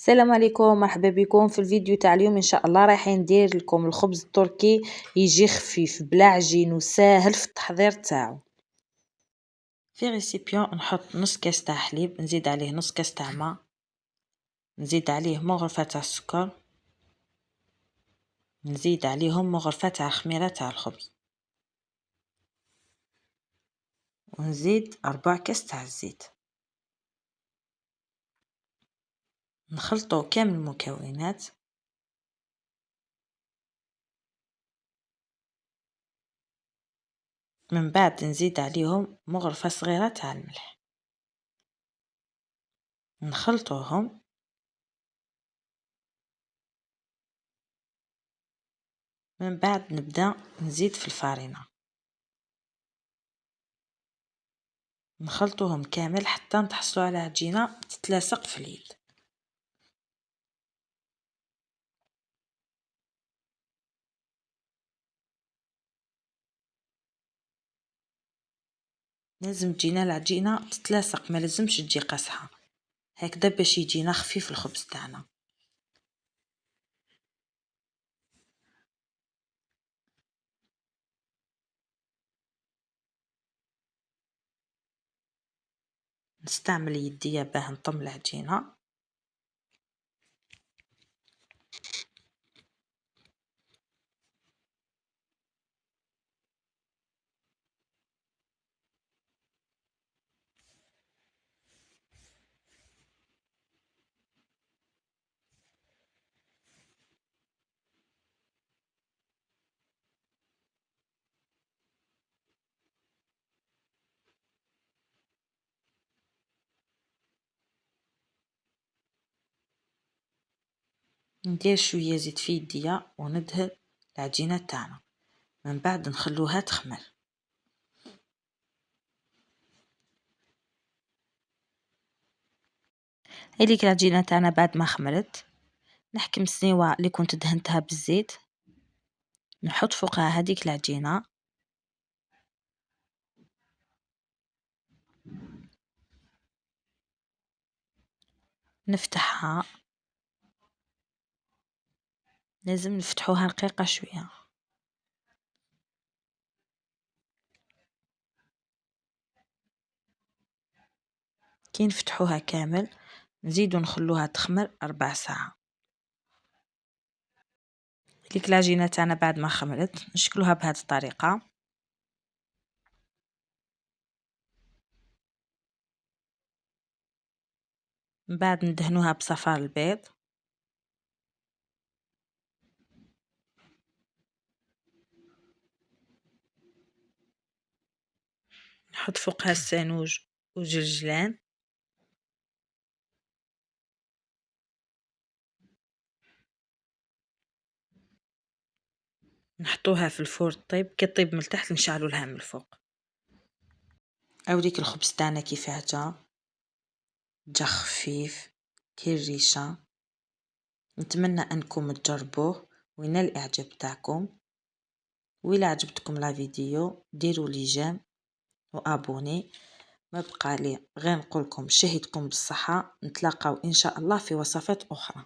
السلام عليكم، مرحبا بكم في الفيديو تاع اليوم. ان شاء الله رايحين ندير لكم الخبز التركي يجي خفيف بلا عجين وساهل في التحضير تاعو. في ريسيبيون نحط نص كاس تاع حليب، نزيد عليه نص كاس تاع ماء، نزيد عليه مغرفه تاع السكر، نزيد عليهم مغرفه تاع خميره تاع الخبز، ونزيد 4 كاس تاع الزيت. نخلطو كامل المكونات، من بعد نزيد عليهم مغرفه صغيره تاع الملح، نخلطوهم. من بعد نبدا نزيد في الفارينه، نخلطوهم كامل حتى نتحصلوا على عجينه تتلاصق في اليد. لازم تجينا العجينه تتلاصق، ما لازمش تجي قاصحه، هكذا باش يجينا خفيف الخبز تاعنا. نستعمل يديا باه نطم العجينه. ندير شويه زيت في يديا وندهن العجينه تاعنا، من بعد نخلوها تخمر. هذيك العجينه تاعنا بعد ما خمرت، نحكم السنيوه اللي كنت دهنتها بالزيت، نحط فوقها هذيك العجينه، نفتحها. لازم نفتحوها رقيقه شويه. كي نفتحوها كامل نزيدو نخلوها تخمر 4 ساعة. ديك العجينه تاعنا بعد ما خمرت نشكلوها بهذه الطريقه. من بعد ندهنوها بصفار البيض، نحط فوقها السانوج وجلجلان، نحطوها في الفور طيب. كي طيب من التحت نشعلوا لها من الفوق. اوريك الخبز تاعنا كيفاه جا خفيف كي الريشه. نتمنى انكم تجربوه وينال الاعجاب تاعكم. وإلا عجبتكم لا فيديو ديروا لي جيم وابوني. ما بقى لي غير نقولكم شهدكم بالصحة. نتلاقاو ان شاء الله في وصفات اخرى.